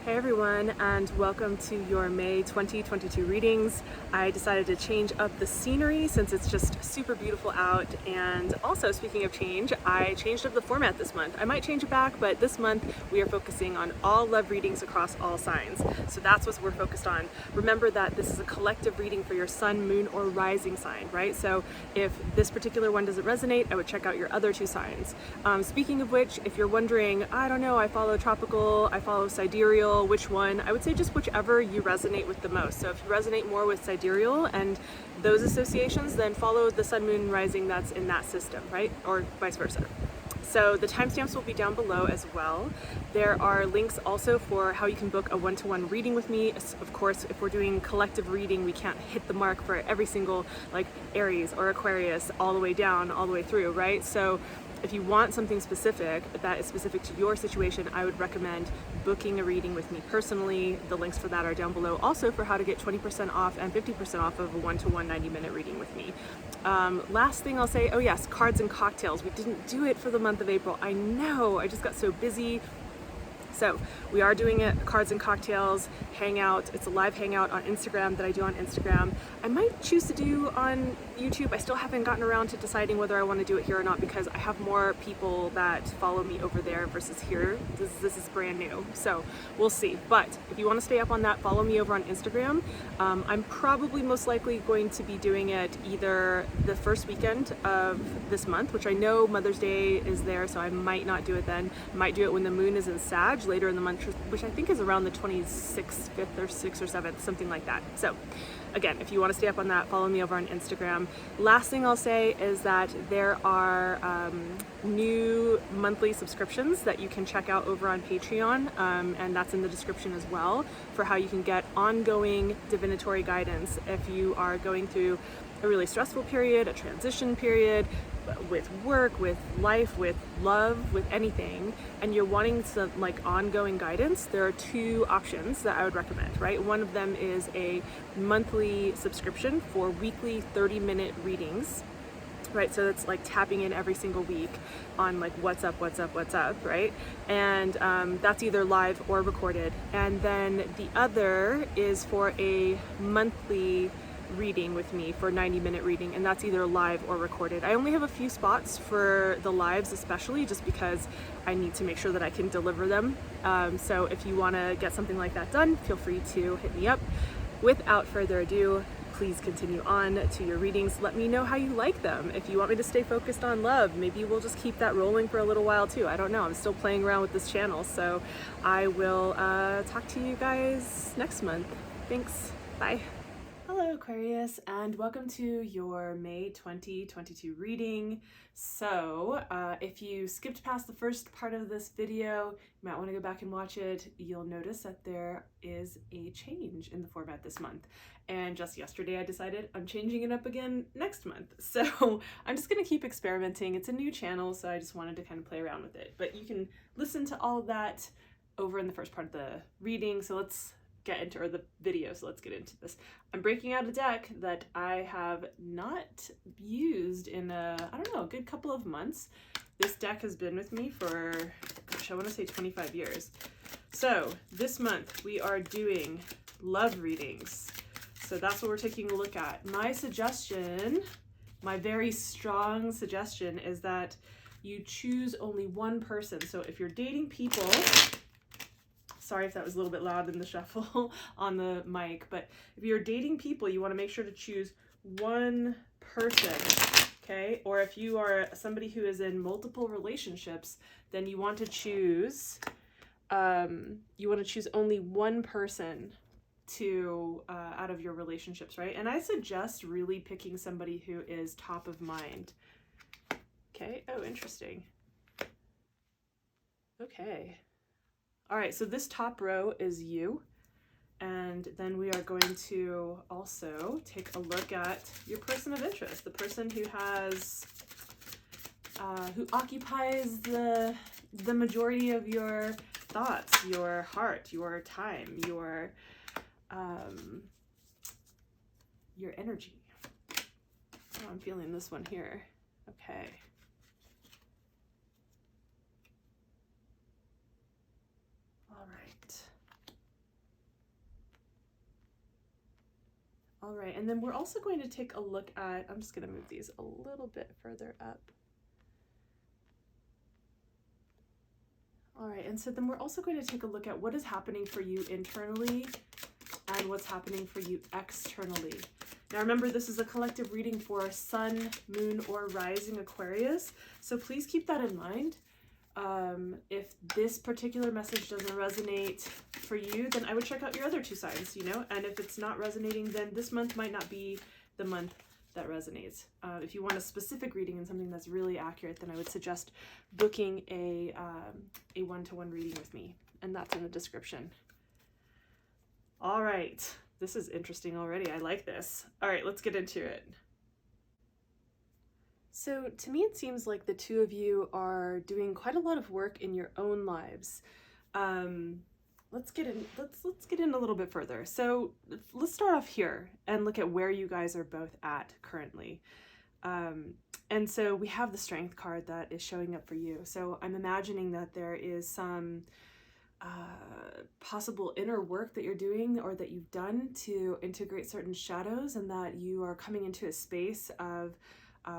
Hey everyone, and welcome to your May 2022 readings. I decided to change up the scenery since it's just super beautiful out, and also, speaking of change, I changed up the format this month. I might change it back, but this month we are focusing on all love readings across all signs. So that's what we're focused on. Remember that this is a collective reading for your sun, moon, or rising sign, right? So if this particular one doesn't resonate, I would check out your other two signs. Speaking of which, if you're wondering, I don't know, I follow tropical, I follow sidereal, which one? I would say just whichever you resonate with the most. So if you resonate more with sidereal and those associations, then follow the sun, moon, rising that's in that system, right? Or vice versa. So the timestamps will be down below as well. There are links also for how you can book a one-to-one reading with me. Of course, if we're doing collective reading, we can't hit the mark for every single like Aries or Aquarius all the way down, all the way through, right? So if you want something specific that is specific to your situation, I would recommend booking a reading with me personally. The links for that are down below. Also for how to get 20% off and 50% off of a one-to-one 90-minute reading with me. Last thing I'll say, oh yes, cards and cocktails. We didn't do it for the month of April. I know, I just got so busy. So we are doing a cards and cocktails hangout. It's a live hangout on Instagram that I do on Instagram. I might choose to do on YouTube. I still haven't gotten around to deciding whether I want to do it here or not because I have more people that follow me over there versus here. This is brand new, so we'll see. But if you want to stay up on that, follow me over on Instagram. I'm probably most likely going to be doing it either the first weekend of this month, which I know Mother's Day is there, so I might not do it then. I might do it when the moon is in Sag later in the month, which I think is around the 26th, 5th or 6th or 7th, something like that. So again, if you want to stay up on that, follow me over on Instagram. Last thing I'll say is that there are new monthly subscriptions that you can check out over on Patreon, and that's in the description as well, for how you can get ongoing divinatory guidance if you are going through a really stressful period, a transition period, with work, with life, with love, with anything, and you're wanting some like ongoing guidance. There are two options that I would recommend, right? One of them is a monthly subscription for weekly 30-minute readings, right? So it's like tapping in every single week on like what's up, right? And that's either live or recorded. And then the other is for a monthly reading with me for 90-minute reading, and that's either live or recorded. I only have a few spots for the lives, especially just because I need to make sure that I can deliver them. So if you want to get something like that done, feel free to hit me up. Without further ado, please continue on to your readings. Let me know how you like them. If you want me to stay focused on love, maybe we'll just keep that rolling for a little while too. I don't know. I'm still playing around with this channel, so I will talk to you guys next month. Thanks. Bye. Hello Aquarius, and welcome to your May 2022 reading. So if you skipped past the first part of this video, you might want to go back and watch it. You'll notice that there is a change in the format this month. And just yesterday I decided I'm changing it up again next month. So I'm just going to keep experimenting. It's a new channel, so I just wanted to kind of play around with it. But you can listen to all of that over in the first part of the reading. So let's get into, or the video, so let's get into this. I'm breaking out a deck that I have not used in I don't know, a good couple of months. This deck has been with me for, gosh, I want to say 25 years. So this month we are doing love readings. So that's what we're taking a look at. My suggestion, my very strong suggestion, is that you choose only one person. So if you're dating people, sorry if that was a little bit loud in the shuffle on the mic, but if you're dating people, you want to make sure to choose one person, okay? Or if you are somebody who is in multiple relationships, then you want to choose only one person to out of your relationships, right? And I suggest really picking somebody who is top of mind. Okay. Oh, interesting. Okay. All right, so this top row is you, and then we are going to also take a look at your person of interest, the person who has, who occupies the majority of your thoughts, your heart, your time, your energy. Oh, I'm feeling this one here. Okay. All right. All right, and then we're also going to take a look at, I'm just going to move these a little bit further up. All right, and so then we're also going to take a look at what is happening for you internally and what's happening for you externally. Now remember, this is a collective reading for Sun, Moon, or Rising Aquarius, so please keep that in mind. If this particular message doesn't resonate for you, then I would check out your other two signs, you know, and if it's not resonating, then this month might not be the month that resonates. If you want a specific reading and something that's really accurate, then I would suggest booking a one-to-one reading with me, and that's in the description. All right, this is interesting already. I like this. All right, let's get into it. So to me, it seems like the two of you are doing quite a lot of work in your own lives. Let's get in a little bit further. So let's start off here and look at where you guys are both at currently. And so we have the Strength card that is showing up for you. So I'm imagining that there is some possible inner work that you're doing or that you've done to integrate certain shadows, and that you are coming into a space of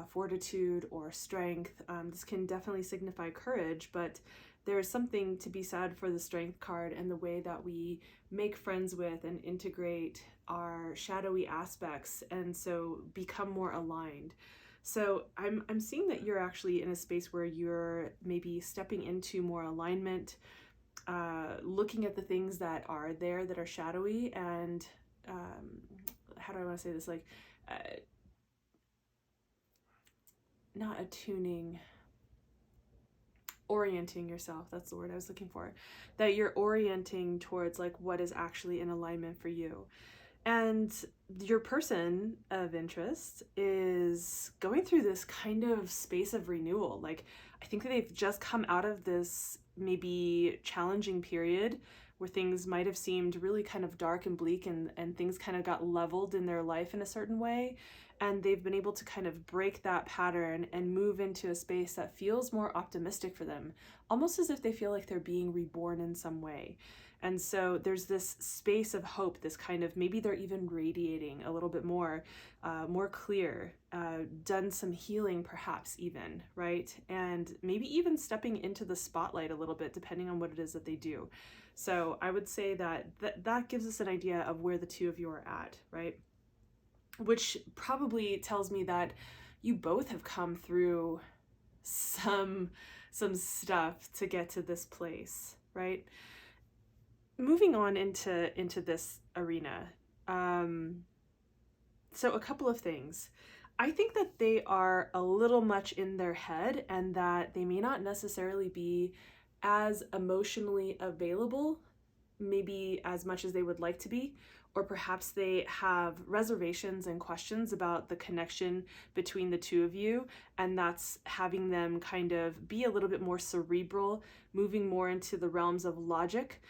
fortitude or strength. This can definitely signify courage, but there is something to be said for the Strength card and the way that we make friends with and integrate our shadowy aspects, and so become more aligned. So I'm seeing that you're actually in a space where you're maybe stepping into more alignment, looking at the things that are there that are shadowy, and how do I want to say this, like not attuning, orienting yourself, that's the word I was looking for, that you're orienting towards like what is actually in alignment for you. And your person of interest is going through this kind of space of renewal. Like, I think that they've just come out of this maybe challenging period where things might have seemed really kind of dark and bleak, and things kind of got leveled in their life in a certain way. And they've been able to kind of break that pattern and move into a space that feels more optimistic for them, almost as if they feel like they're being reborn in some way. And so there's this space of hope, this kind of, maybe they're even radiating a little bit more, more clear, done some healing perhaps even, right? And maybe even stepping into the spotlight a little bit, depending on what it is that they do. So I would say that that gives us an idea of where the two of you are at, right? Which probably tells me that you both have come through some stuff to get to this place, right? Moving on into this arena. So a couple of things. I think that they are a little much in their head, and that they may not necessarily be as emotionally available, maybe as much as they would like to be, or perhaps they have reservations and questions about the connection between the two of you, and that's having them kind of be a little bit more cerebral, moving more into the realms of logic.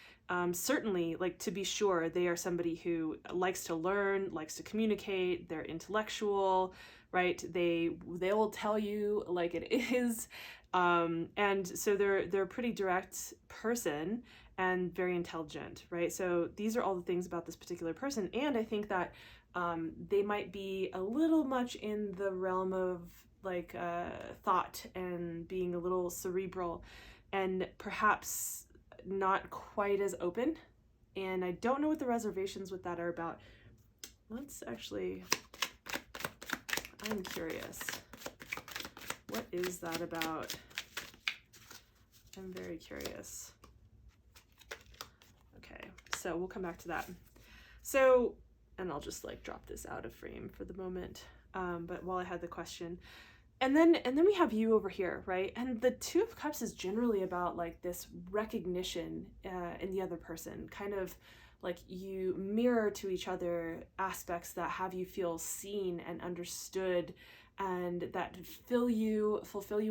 Certainly, like, to be sure, they are somebody who likes to learn, likes to communicate, they're intellectual, right? They will tell you like it is. And so they're a pretty direct person and very intelligent, right? So these are all the things about this particular person. And I think that they might be a little much in the realm of like thought and being a little cerebral, and perhaps not quite as open. And I don't know what the reservations with that are about. Let's actually, I'm curious. What is that about? I'm very curious. Okay, so we'll come back to that. So, and I'll just like drop this out of frame for the moment. But while I had the question, and then we have you over here, right? And the Two of Cups is generally about like this recognition in the other person, kind of like you mirror to each other aspects that have you feel seen and understood, and that fulfill you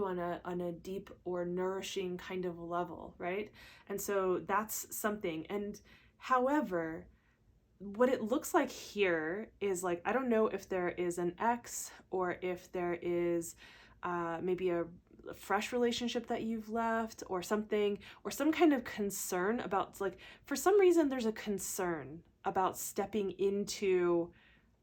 on a deep or nourishing kind of level, right? And so that's something. And however, what it looks like here is like, I don't know if there is an ex, or if there is maybe a fresh relationship that you've left, or something, or some kind of concern about, like, for some reason there's a concern about stepping into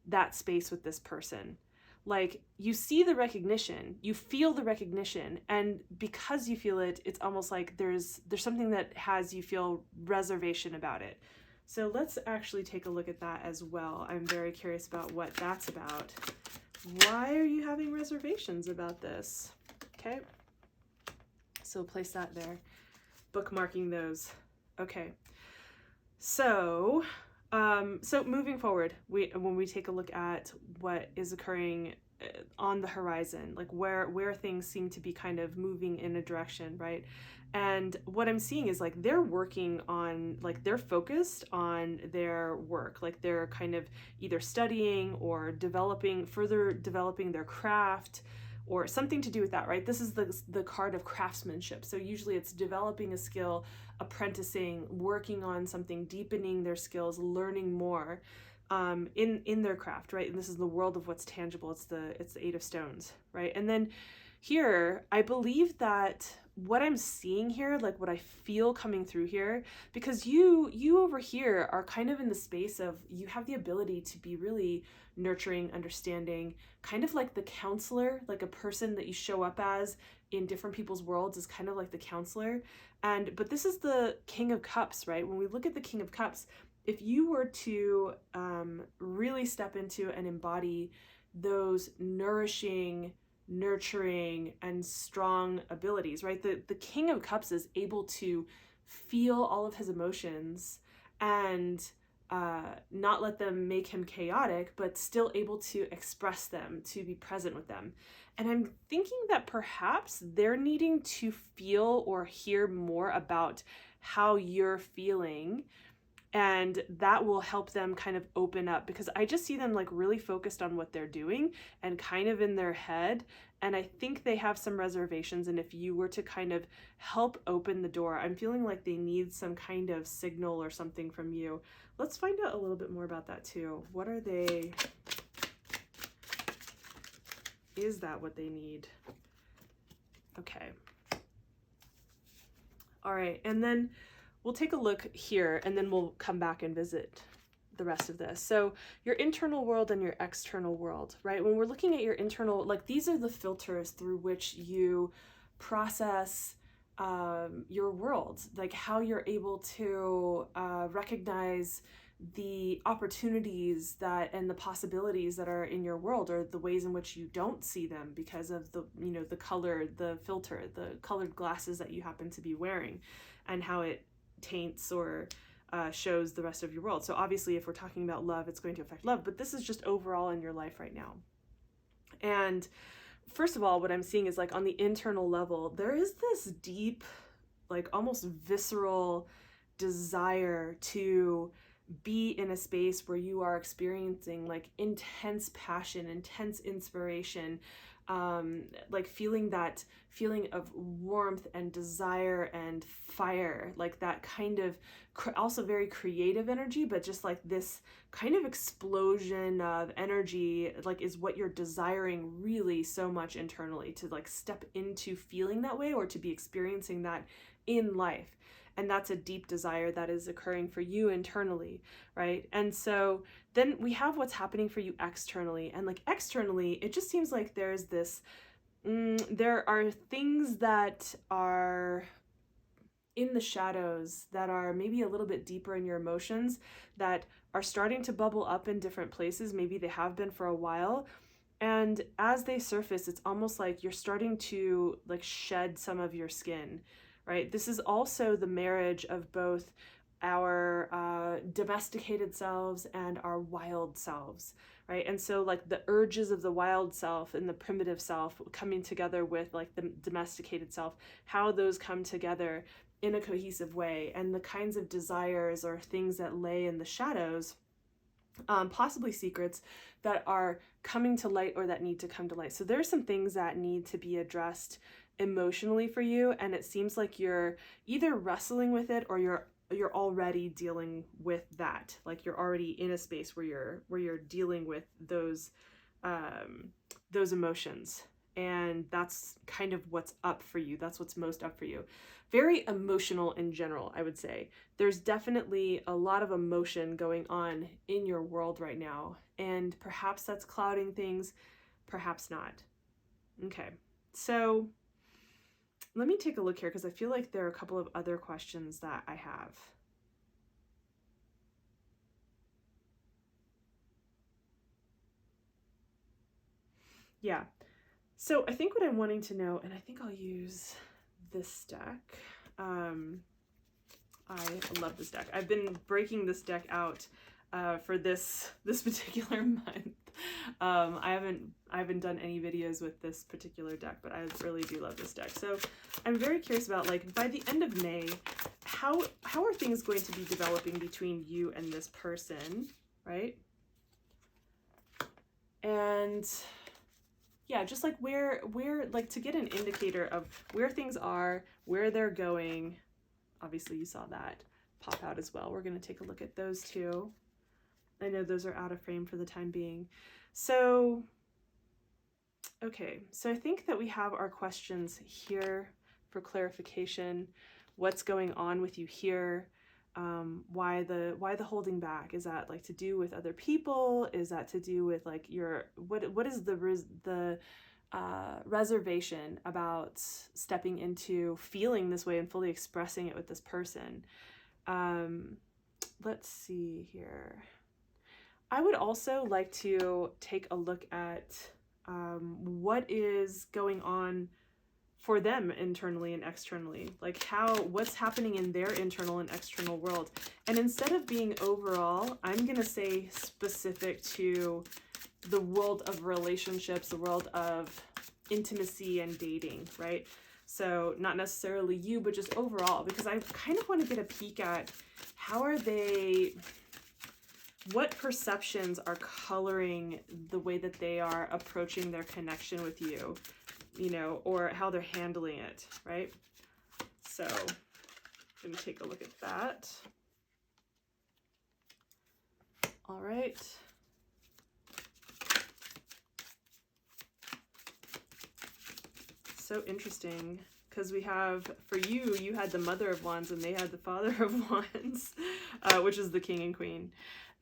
that space with this person. Like, you see the recognition, you feel the recognition, and because you feel it, it's almost like there's something that has you feel reservation about it. So let's actually take a look at that as well. I'm very curious about what that's about. Why are you having reservations about this? Okay, so place that there, bookmarking those. Okay, so moving forward, when we take a look at what is occurring on the horizon, like where things seem to be kind of moving in a direction, right? And what I'm seeing is like they're working on, like they're focused on their work, like they're kind of either studying or further developing their craft, or something to do with that, right? This is the card of craftsmanship. So usually it's developing a skill, apprenticing, working on something, deepening their skills, learning more in their craft, right? And this is the world of what's tangible. It's the Eight of Stones, right? And then here, I believe that what I'm seeing here, like what I feel coming through here, because you over here are kind of in the space of, you have the ability to be really nurturing, understanding, kind of like the counselor, like a person that you show up as in different people's worlds is kind of like the counselor. But this is the King of Cups, right? When we look at the King of Cups, if you were to really step into and embody those nourishing, nurturing, and strong abilities, right? The King of Cups is able to feel all of his emotions and not let them make him chaotic, but still able to express them, to be present with them. And I'm thinking that perhaps they're needing to feel or hear more about how you're feeling, and that will help them kind of open up, because I just see them like really focused on what they're doing and kind of in their head, and I think they have some reservations. And if you were to kind of help open the door, I'm feeling like they need some kind of signal or something from you. Let's find out a little bit more about that too. What are they? Is that what they need? Okay. All right, and then we'll take a look here, and then we'll come back and visit the rest of this. So your internal world and your external world, right? When we're looking at your internal, like these are the filters through which you process your world, like how you're able to recognize the opportunities that and the possibilities that are in your world, or the ways in which you don't see them because of the, you know, the color, the filter, the colored glasses that you happen to be wearing, and how it taints or shows the rest of your world. So obviously if we're talking about love, it's going to affect love, but this is just overall in your life right now. And first of all, what I'm seeing is like on the internal level, there is this deep, like almost visceral desire to be in a space where you are experiencing like intense passion, intense inspiration, like feeling that feeling of warmth and desire and fire, like that kind of also very creative energy, but just like this kind of explosion of energy, like is what you're desiring really so much internally, to like step into feeling that way or to be experiencing that in life. And that's a deep desire that is occurring for you internally, right? And so then we have what's happening for you externally. And like externally, it just seems like there's this, there are things that are in the shadows that are maybe a little bit deeper in your emotions that are starting to bubble up in different places. Maybe they have been for a while. And as they surface, it's almost like you're starting to like shed some of your skin, right? This is also the marriage of both our domesticated selves and our wild selves, right? And so like the urges of the wild self and the primitive self coming together with like the domesticated self, how those come together in a cohesive way, and the kinds of desires or things that lay in the shadows, possibly secrets that are coming to light or that need to come to light. So there's some things that need to be addressed emotionally for you, and it seems like you're either wrestling with it or you're already dealing with that. Like you're already in a space where you're dealing with those emotions. and that's kind of what's up for you. That's what's most up for you. Very emotional in general, I would say. There's definitely a lot of emotion going on in your world right now, and perhaps that's clouding things, perhaps not. Okay, so let me take a look here because I feel like there are a couple of other questions that I have. Yeah, so I think what I'm wanting to know, and I think I'll use this deck. I love this deck. I've been breaking this deck out for this particular month. I haven't done any videos with this particular deck, but I really do love this deck. So I'm very curious about, like, by the end of May, how are things going to be developing between you and this person, right? And yeah, just like where like to get an indicator of where things are, where they're going. Obviously you saw that pop out as well. We're going to take a look at those two. I know those are out of frame for the time being. So, okay, so I think that we have our questions here for clarification. What's going on with you here? Why the holding back? Is that like to do with other people? Is that to do with like your, what is the reservation about stepping into feeling this way and fully expressing it with this person? Let's see here. I would also like to take a look at what is going on for them internally and externally, like what's happening in their internal and external world. And instead of being overall, I'm gonna say specific to the world of relationships, the world of intimacy and dating, right? So not necessarily you, but just overall, because I kind of want to get a peek at how are they, what perceptions are coloring the way that they are approaching their connection with you, you know, or how they're handling it, right? So I'm going to take a look at that. All right. So interesting, because we have, for you, you had the Mother of Wands and they had the Father of Wands, which is the King and Queen.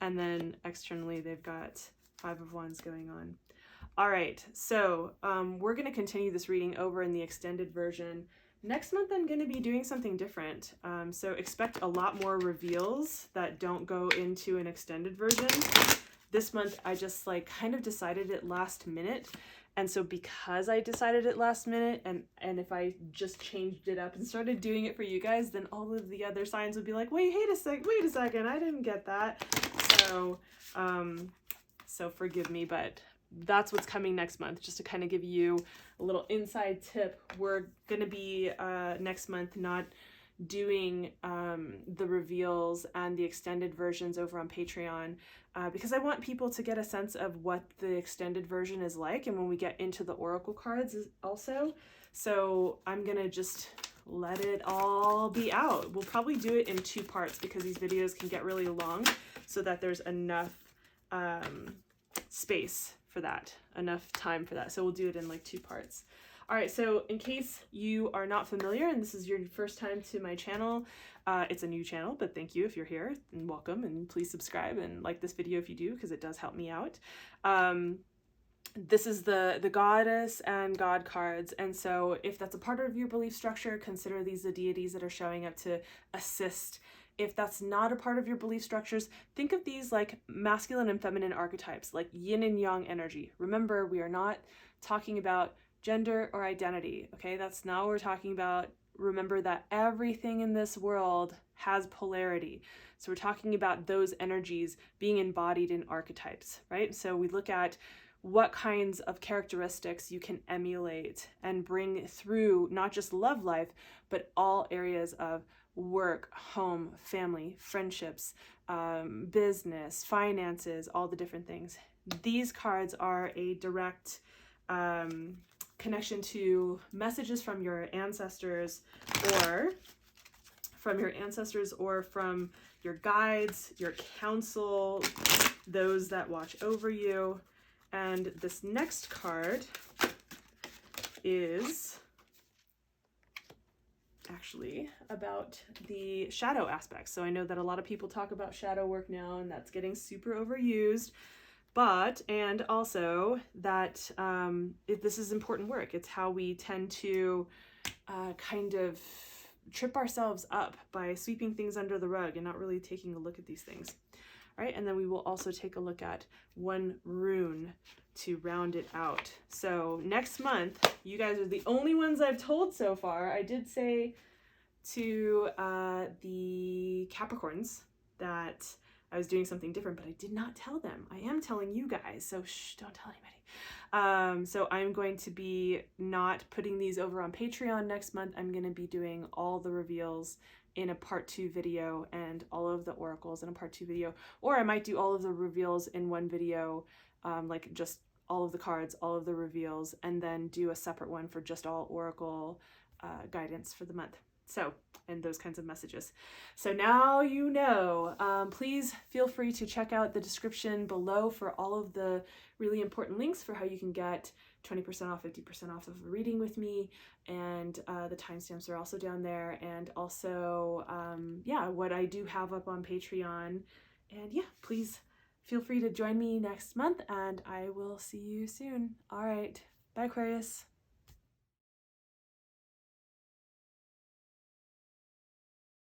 And then externally, they've got Five of Wands going on. All right, so we're going to continue this reading over in the extended version. Next month, I'm going to be doing something different. So expect a lot more reveals that don't go into an extended version. This month, I just like kind of decided it last minute. And so because I decided it last minute, and if I just changed it up and started doing it for you guys, then all of the other signs would be like, wait a second, I didn't get that. So, so forgive me, but that's what's coming next month, just to kind of give you a little inside tip. We're going to be next month not doing the reveals and the extended versions over on Patreon because I want people to get a sense of what the extended version is like, and when we get into the oracle cards also. So I'm gonna just let it all be out. We'll probably do it in 2 parts because these videos can get really long, so that there's enough space for that, enough time for that. So we'll do it in like 2 parts. All right, so in case you are not familiar and this is your first time to my channel, it's a new channel, but thank you if you're here, and welcome, and please subscribe and like this video if you do, because it does help me out. This is the goddess and god cards, and so if that's a part of your belief structure, consider these the deities that are showing up to assist. If that's not a part of your belief structures, think of these like masculine and feminine archetypes, like yin and yang energy. Remember, we are not talking about gender or identity, okay? That's not what we're talking about. Remember that everything in this world has polarity. So we're talking about those energies being embodied in archetypes, right? So we look at what kinds of characteristics you can emulate and bring through not just love life, but all areas of work, home, family, friendships, business, finances, all the different things. These cards are a direct connection to messages from your ancestors, or from your guides, your counsel, those that watch over you. And this next card is actually about the shadow aspects. So I know that a lot of people talk about shadow work now, and that's getting super overused, and also that this is important work. It's how we tend to kind of trip ourselves up by sweeping things under the rug and not really taking a look at these things. All right, and then we will also take a look at one rune to round it out. So next month, you guys are the only ones I've told so far. I did say to the Capricorns that I was doing something different, but I did not tell them. I am telling you guys, so shh, don't tell anybody. So I'm going to be not putting these over on Patreon next month. I'm going to be doing all the reveals in a part 2 video and all of the oracles in a part 2 video, or I might do all of the reveals in one video, like just all of the cards, all of the reveals, and then do a separate one for just all oracle guidance for the month. So, and those kinds of messages. So now you know. Please feel free to check out the description below for all of the really important links for how you can get 20% off, 50% off of a reading with me, and the timestamps are also down there, and also yeah, what I do have up on Patreon. And yeah, please feel free to join me next month, and I will see you soon. All right, bye Aquarius.